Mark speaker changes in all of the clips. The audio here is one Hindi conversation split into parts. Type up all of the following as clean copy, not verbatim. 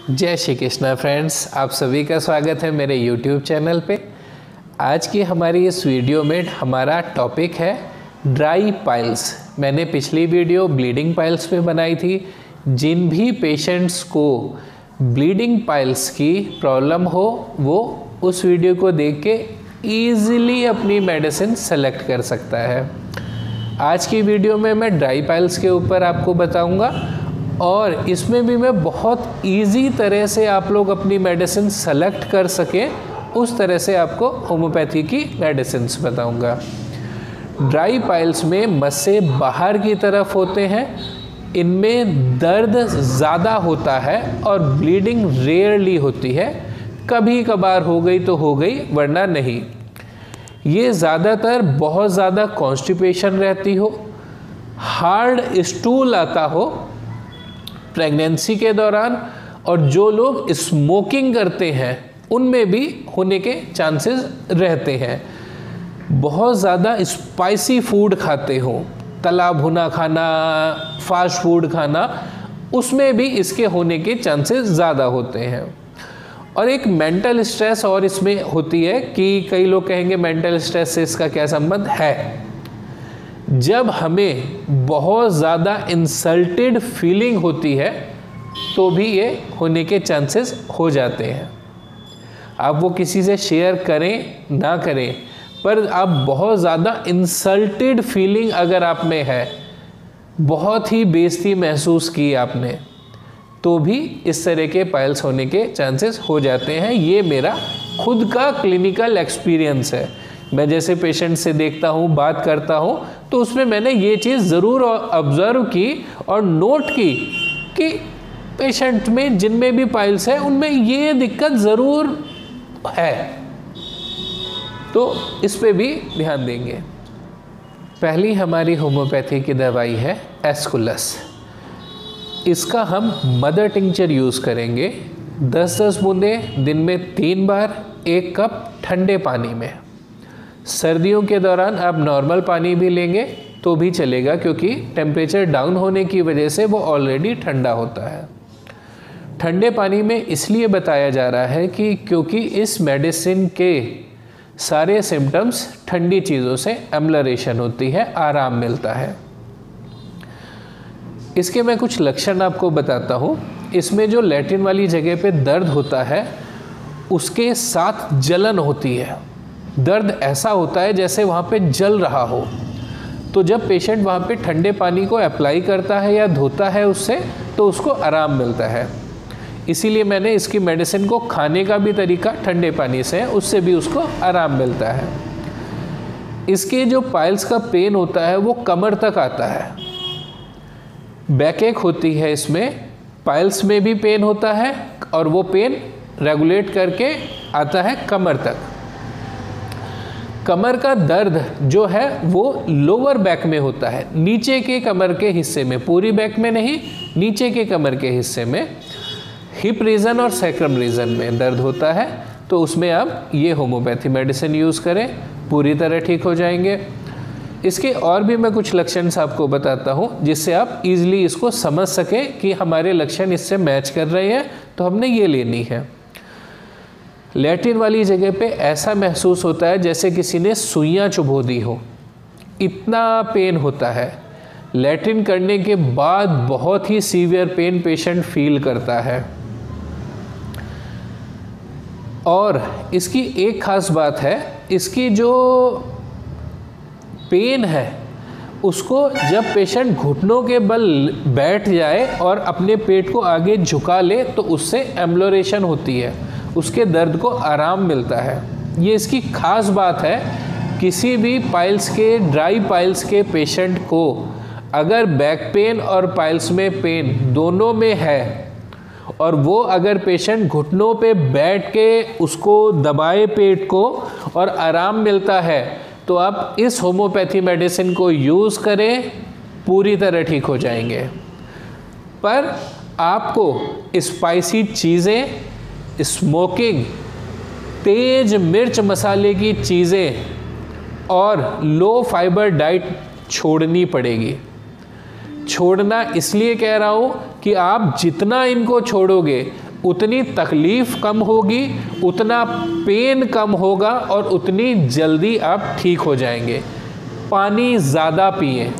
Speaker 1: जय श्री कृष्णा फ्रेंड्स, आप सभी का स्वागत है मेरे YouTube चैनल पे। आज की हमारी इस वीडियो में हमारा टॉपिक है ड्राई पाइल्स। मैंने पिछली वीडियो ब्लीडिंग पाइल्स पे बनाई थी। जिन भी पेशेंट्स को ब्लीडिंग पाइल्स की प्रॉब्लम हो वो उस वीडियो को देख के ईज़िली अपनी मेडिसिन सेलेक्ट कर सकता है। आज की वीडियो में मैं ड्राई पाइल्स के ऊपर आपको बताऊंगा और इसमें भी मैं बहुत इजी तरह से आप लोग अपनी मेडिसिन सेलेक्ट कर सकें उस तरह से आपको होम्योपैथी की मेडिसिन बताऊंगा। ड्राई पाइल्स में मस्से बाहर की तरफ होते हैं, इनमें दर्द ज़्यादा होता है और ब्लीडिंग रेयरली होती है। कभी कभार हो गई तो हो गई, वरना नहीं। ये ज़्यादातर बहुत ज़्यादा कॉन्स्टिपेशन रहती हो, हार्ड स्टूल आता हो प्रेगनेंसी के दौरान, और जो लोग स्मोकिंग करते हैं उनमें भी होने के चांसेस रहते हैं। बहुत ज़्यादा स्पाइसी फूड खाते हो, तला भुना खाना, फास्ट फूड खाना, उसमें भी इसके होने के चांसेस ज़्यादा होते हैं। और एक मेंटल स्ट्रेस और इसमें होती है कि कई लोग कहेंगे मेंटल स्ट्रेस से इसका क्या संबंध है। जब हमें बहुत ज़्यादा इंसल्टेड फीलिंग होती है तो भी ये होने के चांसेस हो जाते हैं। आप वो किसी से शेयर करें ना करें, पर आप बहुत ज़्यादा इंसल्टेड फीलिंग अगर आप में है, बहुत ही बेइज्जती महसूस की आपने, तो भी इस तरह के पाइल्स होने के चांसेस हो जाते हैं। ये मेरा खुद का क्लिनिकल एक्सपीरियंस है। मैं जैसे पेशेंट से देखता हूँ, बात करता हूँ, तो उसमें मैंने ये चीज़ ज़रूर ऑब्ज़र्व की और नोट की कि पेशेंट में जिनमें भी पाइल्स है उनमें ये दिक्कत ज़रूर है, तो इस पे भी ध्यान देंगे। पहली हमारी होम्योपैथी की दवाई है एस्कुलस। इसका हम मदर टिंचर यूज़ करेंगे। 10-10 बूंदें दिन में 3 बार, 1 कप ठंडे पानी में। सर्दियों के दौरान आप नॉर्मल पानी भी लेंगे तो भी चलेगा, क्योंकि टेम्परेचर डाउन होने की वजह से वो ऑलरेडी ठंडा होता है। ठंडे पानी में इसलिए बताया जा रहा है कि क्योंकि इस मेडिसिन के सारे सिम्टम्स ठंडी चीज़ों से एम्लरेशन होती है, आराम मिलता है। इसके मैं कुछ लक्षण आपको बताता हूँ। इसमें जो लैट्रिन वाली जगह पे दर्द होता है उसके साथ जलन होती है। दर्द ऐसा होता है जैसे वहाँ पे जल रहा हो। तो जब पेशेंट वहाँ पे ठंडे पानी को अप्लाई करता है या धोता है उससे, तो उसको आराम मिलता है। इसीलिए मैंने इसकी मेडिसिन को खाने का भी तरीका ठंडे पानी से है, उससे भी उसको आराम मिलता है। इसके जो पाइल्स का पेन होता है वो कमर तक आता है। बैकएक होती है इसमें, पाइल्स में भी पेन होता है और वो पेन रेगुलेट करके आता है कमर तक। कमर का दर्द जो है वो लोअर बैक में होता है, नीचे के कमर के हिस्से में, पूरी बैक में नहीं, नीचे के कमर के हिस्से में, हिप रीजन और सैक्रम रीजन में दर्द होता है। तो उसमें आप ये होम्योपैथी मेडिसिन यूज़ करें, पूरी तरह ठीक हो जाएंगे। इसके और भी मैं कुछ लक्षण आपको बताता हूँ जिससे आप इजीली इसको समझ सकें कि हमारे लक्षण इससे मैच कर रहे हैं तो हमने ये लेनी है। लैट्रिन वाली जगह पे ऐसा महसूस होता है जैसे किसी ने सुइयां चुभो दी हो, इतना पेन होता है। लैट्रिन करने के बाद बहुत ही सीवियर पेन पेशेंट फील करता है। और इसकी एक खास बात है, इसकी जो पेन है उसको जब पेशेंट घुटनों के बल बैठ जाए और अपने पेट को आगे झुका ले तो उससे एम्लोरेशन होती है, उसके दर्द को आराम मिलता है। ये इसकी खास बात है। किसी भी पाइल्स के, ड्राई पाइल्स के पेशेंट को अगर बैक पेन और पाइल्स में पेन दोनों में है और वो अगर पेशेंट घुटनों पे बैठ के उसको दबाए पेट को और आराम मिलता है, तो आप इस होम्योपैथी मेडिसिन को यूज़ करें, पूरी तरह ठीक हो जाएंगे। पर आपको स्पाइसी चीज़ें, स्मोकिंग, तेज मिर्च मसाले की चीज़ें और लो फाइबर डाइट छोड़नी पड़ेगी। छोड़ना इसलिए कह रहा हूँ कि आप जितना इनको छोड़ोगे उतनी तकलीफ़ कम होगी, उतना पेन कम होगा और उतनी जल्दी आप ठीक हो जाएंगे। पानी ज़्यादा पिएं।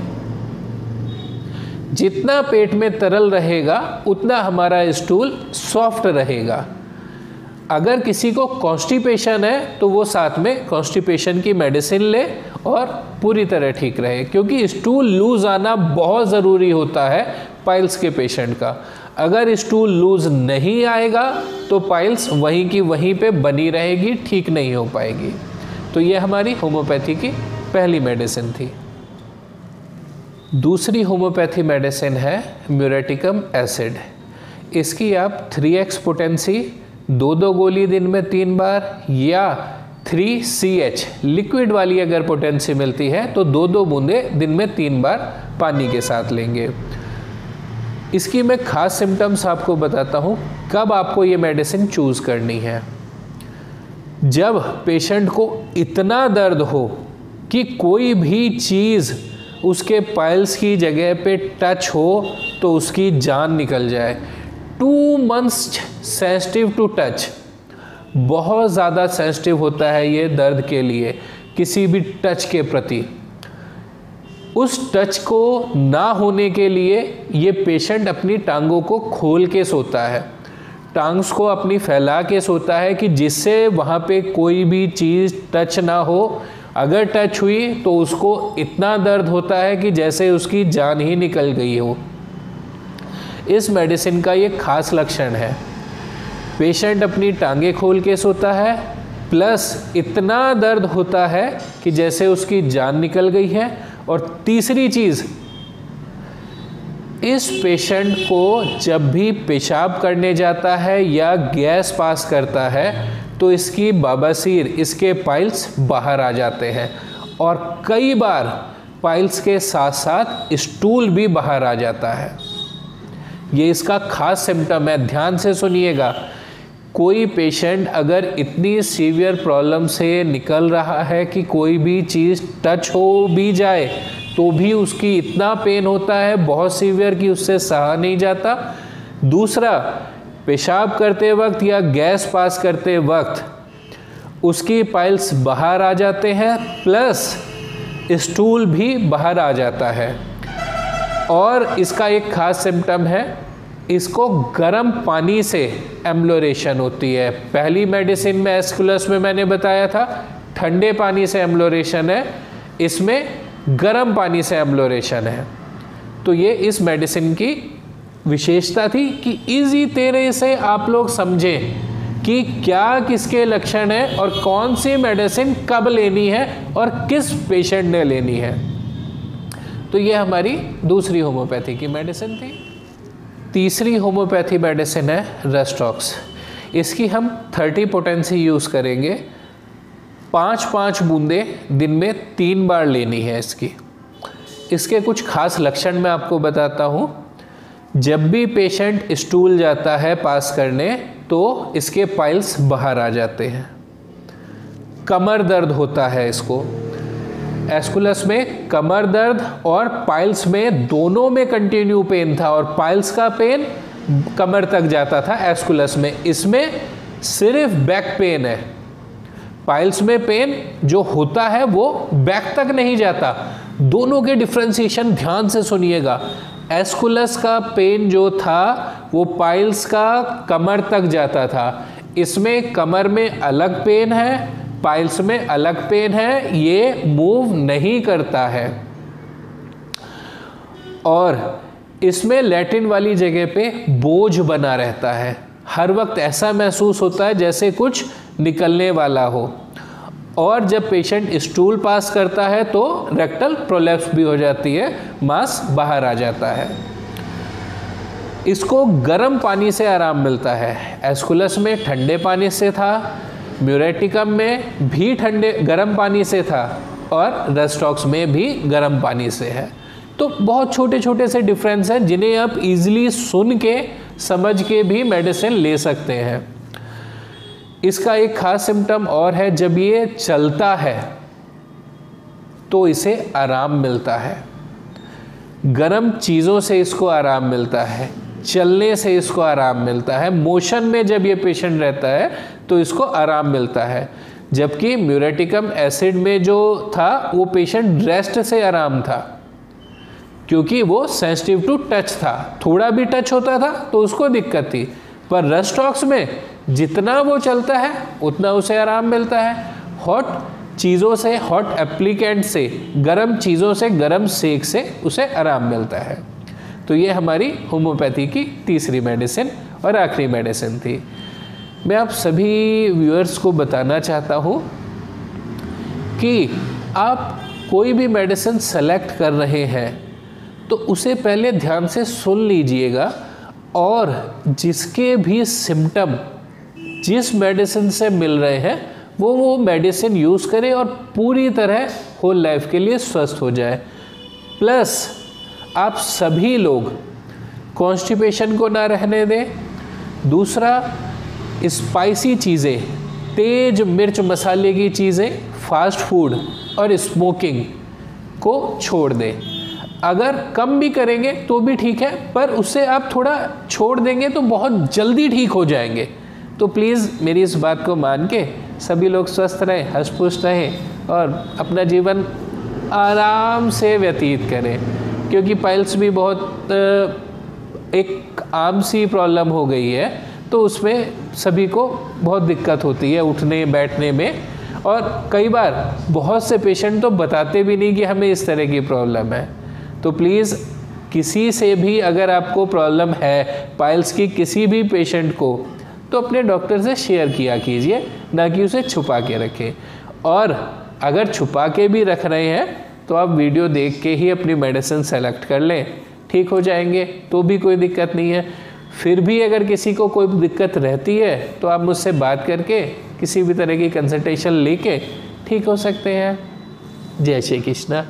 Speaker 1: जितना पेट में तरल रहेगा उतना हमारा स्टूल सॉफ्ट रहेगा। अगर किसी को कॉन्स्टिपेशन है तो वो साथ में कॉन्स्टिपेशन की मेडिसिन ले और पूरी तरह ठीक रहे, क्योंकि स्टूल लूज आना बहुत ज़रूरी होता है पाइल्स के पेशेंट का। अगर स्टूल लूज नहीं आएगा तो पाइल्स वहीं की वहीं पे बनी रहेगी, ठीक नहीं हो पाएगी। तो ये हमारी होम्योपैथी की पहली मेडिसिन थी। दूसरी होम्योपैथी मेडिसिन है म्यूरेटिकम एसिड। इसकी आप 3x पोटेंसी 2 गोली दिन में 3 बार या 3CH लिक्विड वाली अगर पोटेंसी मिलती है तो 2 बूंदे दिन में 3 बार पानी के साथ लेंगे। इसकी मैं खास सिम्टम्स आपको बताता हूँ कब आपको ये मेडिसिन चूज़ करनी है। जब पेशेंट को इतना दर्द हो कि कोई भी चीज़ उसके पाइल्स की जगह पे टच हो तो उसकी जान निकल जाए। 2 months सेंसिटिव टू टच, बहुत ज़्यादा सेंसिटिव होता है ये दर्द के लिए, किसी भी टच के प्रति। उस टच को ना होने के लिए ये पेशेंट अपनी टांगों को खोल के सोता है, टांग्स को अपनी फैला के सोता है कि जिससे वहाँ पे कोई भी चीज़ टच ना हो। अगर टच हुई तो उसको इतना दर्द होता है कि जैसे उसकी जान ही निकल गई हो। इस मेडिसिन का ये खास लक्षण है, पेशेंट अपनी टांगें खोल के सोता है, प्लस इतना दर्द होता है कि जैसे उसकी जान निकल गई है। और तीसरी चीज़, इस पेशेंट को जब भी पेशाब करने जाता है या गैस पास करता है तो इसकी बवासीर, इसके पाइल्स बाहर आ जाते हैं और कई बार पाइल्स के साथ साथ स्टूल भी बाहर आ जाता है। ये इसका खास सिम्टम है, ध्यान से सुनिएगा। कोई पेशेंट अगर इतनी सीवियर प्रॉब्लम से निकल रहा है कि कोई भी चीज़ टच हो भी जाए तो भी उसकी इतना पेन होता है बहुत सीवियर कि उससे सहा नहीं जाता। दूसरा, पेशाब करते वक्त या गैस पास करते वक्त उसकी पाइल्स बाहर आ जाते हैं, प्लस स्टूल भी बाहर आ जाता है। और इसका एक खास सिम्टम है, इसको गर्म पानी से एम्लोरेशन होती है। पहली मेडिसिन में एस्कुलस में मैंने बताया था ठंडे पानी से एम्लोरेशन है, इसमें गर्म पानी से एम्लोरेशन है। तो ये इस मेडिसिन की विशेषता थी कि इजी तरह से आप लोग समझें कि क्या किसके लक्षण हैं और कौन सी मेडिसिन कब लेनी है और किस पेशेंट ने लेनी है। तो ये हमारी दूसरी होम्योपैथी की मेडिसिन थी। तीसरी होम्योपैथी मेडिसिन है रेस्टॉक्स। इसकी हम 30 पोटेंसी यूज़ करेंगे। 5-5 बूंदे दिन में 3 बार लेनी है इसकी। इसके कुछ खास लक्षण मैं आपको बताता हूँ। जब भी पेशेंट स्टूल जाता है पास करने तो इसके पाइल्स बाहर आ जाते हैं। कमर दर्द होता है इसको, एस्कुलस में कमर दर्द और पाइल्स में दोनों में कंटिन्यू पेन था और पाइल्स का पेन कमर तक जाता था एस्कुलस में। इसमें सिर्फ बैक पेन है। पाइल्स में पेन जो होता है वो बैक तक नहीं जाता। दोनों के डिफ्रेंशिएशन ध्यान से सुनिएगा। एस्कुलस का पेन जो था वो पाइल्स का कमर तक जाता था। इसमें कमर में अलग पेन है, पाइल्स में अलग पेन है, ये मूव नहीं करता है। और इसमें लैटिन वाली जगह पे बोझ बना रहता है। हर वक्त ऐसा महसूस होता है जैसे कुछ निकलने वाला हो। और जब पेशेंट स्टूल पास करता है तो रेक्टल प्रोलैप्स भी हो जाती है, मांस बाहर आ जाता है। इसको गर्म पानी से आराम मिलता है। एस्कुलस में ठंडे पानी से था, म्यूरेटिकम में भी गर्म पानी से था और रेस्टॉक्स में भी गर्म पानी से है। तो बहुत छोटे छोटे से डिफरेंस हैं जिन्हें आप इजीली सुन के समझ के भी मेडिसिन ले सकते हैं। इसका एक खास सिम्टम और है, जब ये चलता है तो इसे आराम मिलता है। गर्म चीज़ों से इसको आराम मिलता है, चलने से इसको आराम मिलता है, मोशन में जब ये पेशेंट रहता है तो इसको आराम मिलता है। जबकि म्यूरेटिकम एसिड में जो था वो पेशेंट रेस्ट से आराम था, क्योंकि वो सेंसिटिव टू टच था, थोड़ा भी टच होता था तो उसको दिक्कत थी। पर रस्टॉक्स में जितना वो चलता है उतना उसे आराम मिलता है। हॉट चीज़ों से, हॉट एप्लीकेंट से, गर्म चीज़ों से, गर्म सेक से उसे आराम मिलता है। तो ये हमारी होम्योपैथी की तीसरी मेडिसिन और आखिरी मेडिसिन थी। मैं आप सभी व्यूअर्स को बताना चाहता हूँ कि आप कोई भी मेडिसिन सेलेक्ट कर रहे हैं तो उसे पहले ध्यान से सुन लीजिएगा, और जिसके भी सिम्टम जिस मेडिसिन से मिल रहे हैं वो मेडिसिन यूज़ करें और पूरी तरह होल लाइफ के लिए स्वस्थ हो जाए। प्लस आप सभी लोग कॉन्स्टिपेशन को ना रहने दें। दूसरा, स्पाइसी चीज़ें, तेज मिर्च मसाले की चीज़ें, फास्ट फूड और स्मोकिंग को छोड़ दें। अगर कम भी करेंगे तो भी ठीक है, पर उससे आप थोड़ा छोड़ देंगे तो बहुत जल्दी ठीक हो जाएंगे। तो प्लीज़ मेरी इस बात को मान के सभी लोग स्वस्थ रहें, हष्ट-पुष्ट रहें और अपना जीवन आराम से व्यतीत करें, क्योंकि पाइल्स भी बहुत एक आम सी प्रॉब्लम हो गई है, तो उसमें सभी को बहुत दिक्कत होती है उठने बैठने में। और कई बार बहुत से पेशेंट तो बताते भी नहीं कि हमें इस तरह की प्रॉब्लम है। तो प्लीज़ किसी से भी अगर आपको प्रॉब्लम है पाइल्स की, किसी भी पेशेंट को, तो अपने डॉक्टर से शेयर किया कीजिए, ना कि उसे छुपा के रखें। और अगर छुपा के भी रख रहे हैं तो आप वीडियो देख के ही अपनी मेडिसिन सेलेक्ट कर लें, ठीक हो जाएंगे, तो भी कोई दिक्कत नहीं है। फिर भी अगर किसी को कोई दिक्कत रहती है तो आप मुझसे बात करके किसी भी तरह की कंसल्टेशन लेके ठीक हो सकते हैं। जय श्री कृष्णा।